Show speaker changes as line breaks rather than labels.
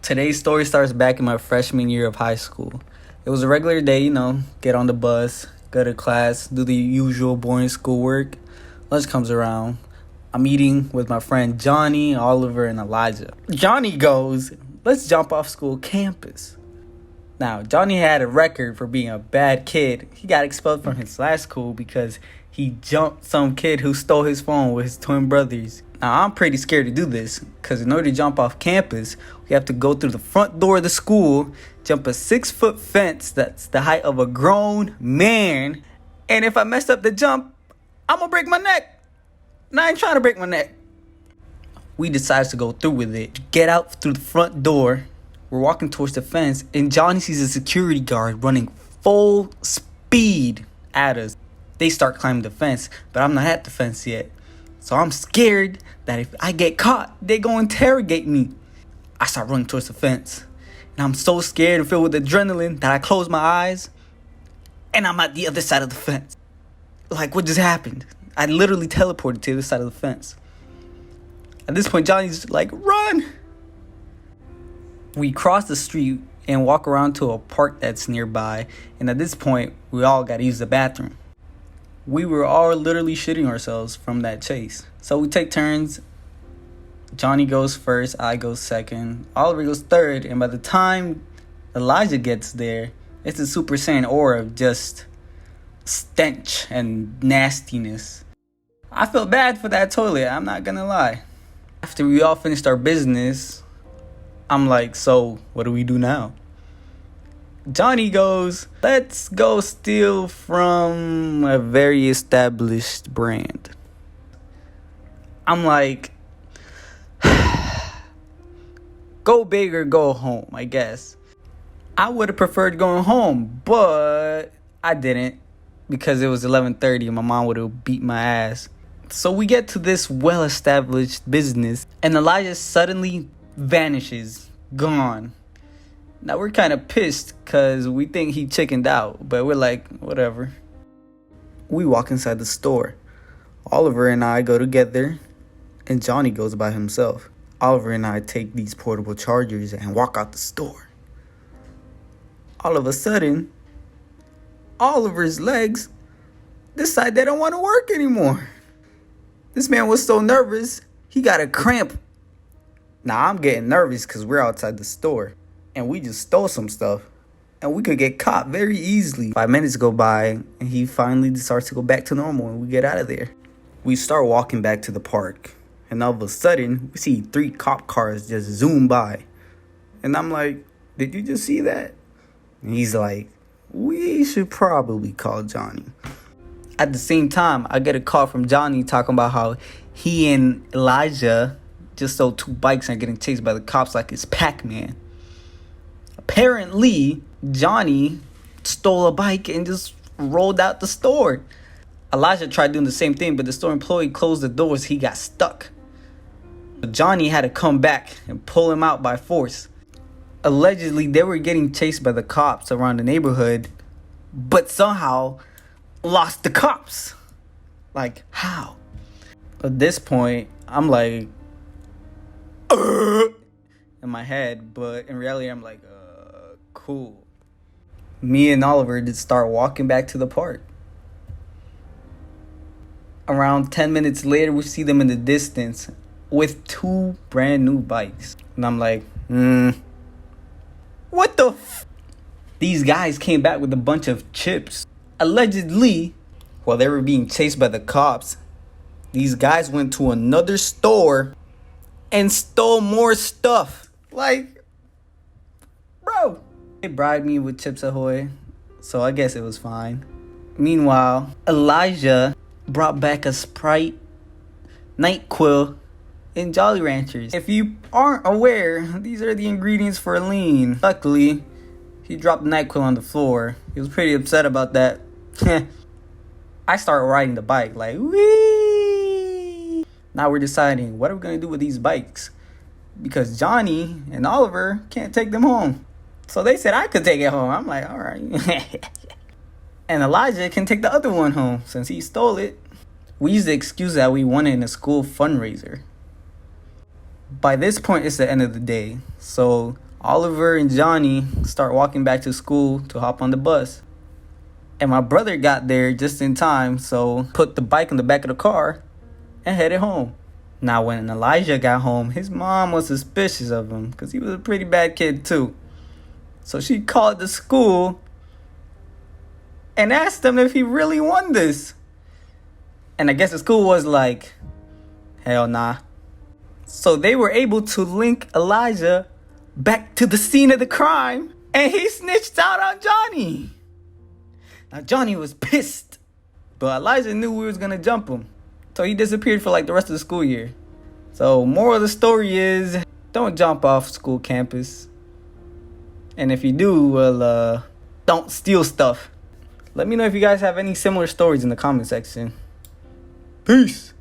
Today's story starts back in my freshman year of high school. It was a regular day, get on the bus, go to class, do the usual boring schoolwork. Lunch comes around. I'm eating with my friend Johnny, Oliver, and Elijah. Johnny goes, "Let's jump off school campus." Now, Johnny had a record for being a bad kid. He got expelled from his last school because he jumped some kid who stole his phone with his twin brothers. Now, I'm pretty scared to do this because in order to jump off campus, we have to go through the front door of the school, jump a 6-foot fence that's the height of a grown man, and if I mess up the jump, I'm gonna break my neck. And I ain't trying to break my neck. We decides to go through with it. Get out through the front door. We're walking towards the fence, and Johnny sees a security guard running full speed at us. They start climbing the fence, but I'm not at the fence yet. So I'm scared that if I get caught, they go interrogate me. I start running towards the fence, and I'm so scared and filled with adrenaline that I close my eyes, and I'm at the other side of the fence. Like, what just happened? I literally teleported to the other side of the fence. At this point, Johnny's like, "Run!" We cross the street and walk around to a park that's nearby, and at this point, we all gotta use the bathroom. We were all literally shitting ourselves from that chase. So we take turns. Johnny goes first, I go second, Oliver goes third, and by the time Elijah gets there, it's a Super Saiyan aura of just stench and nastiness. I felt bad for that toilet, I'm not gonna lie. After we all finished our business, I'm like, "So, what do we do now?" Johnny goes, "Let's go steal from a very established brand." I'm like, go big or go home, I guess. I would have preferred going home, but I didn't because it was 11:30 and my mom would have beat my ass. So we get to this well-established business and Elijah suddenly vanishes, gone. Now we're kind of pissed because we think he chickened out, but we're like, whatever. We walk inside the store. Oliver and I go together and Johnny goes by himself. Oliver and I take these portable chargers and walk out the store. All of a sudden, Oliver's legs decide they don't want to work anymore. This man was so nervous, he got a cramp. Now I'm getting nervous because we're outside the store and we just stole some stuff and we could get caught very easily. 5 minutes go by and he finally starts to go back to normal and we get out of there. We start walking back to the park and all of a sudden we see 3 cop cars just zoom by. And I'm like, "Did you just see that?" And he's like, "We should probably call Johnny." At the same time, I get a call from Johnny talking about how he and Elijah just stole 2 bikes and are getting chased by the cops like it's Pac-Man. Apparently, Johnny stole a bike and just rolled out the store. Elijah tried doing the same thing, but the store employee closed the doors. He got stuck. Johnny had to come back and pull him out by force. Allegedly, they were getting chased by the cops around the neighborhood, but somehow lost the cops. Like, how? At this point, I'm like, in my head, but in reality, I'm like, cool. Me and Oliver did start walking back to the park. Around 10 minutes later, we see them in the distance with 2 brand new bikes. And I'm like, what the These guys came back with a bunch of chips. Allegedly, while they were being chased by the cops, these guys went to another store and stole more stuff. Like, bro. They bribed me with Chips Ahoy, so I guess it was fine. Meanwhile, Elijah brought back a Sprite, NyQuil, and Jolly Ranchers. If you aren't aware, these are the ingredients for lean. Luckily, he dropped the NyQuil on the floor. He was pretty upset about that. I started riding the bike like, whee! Now we're deciding, what are we going to do with these bikes? Because Johnny and Oliver can't take them home. So they said I could take it home. I'm like, all right. And Elijah can take the other one home since he stole it. We used the excuse that we won it in a school fundraiser. By this point, it's the end of the day. So Oliver and Johnny start walking back to school to hop on the bus. And my brother got there just in time, so put the bike in the back of the car and headed home. Now, when Elijah got home, his mom was suspicious of him because he was a pretty bad kid too. So she called the school and asked him if he really won this. And I guess the school was like, hell nah. So they were able to link Elijah back to the scene of the crime, and he snitched out on Johnny. Now Johnny was pissed, but Elijah knew we was gonna jump him. So he disappeared for like the rest of the school year. So moral of the story is, don't jump off school campus. And if you do, well, don't steal stuff. Let me know if you guys have any similar stories in the comment section. Peace.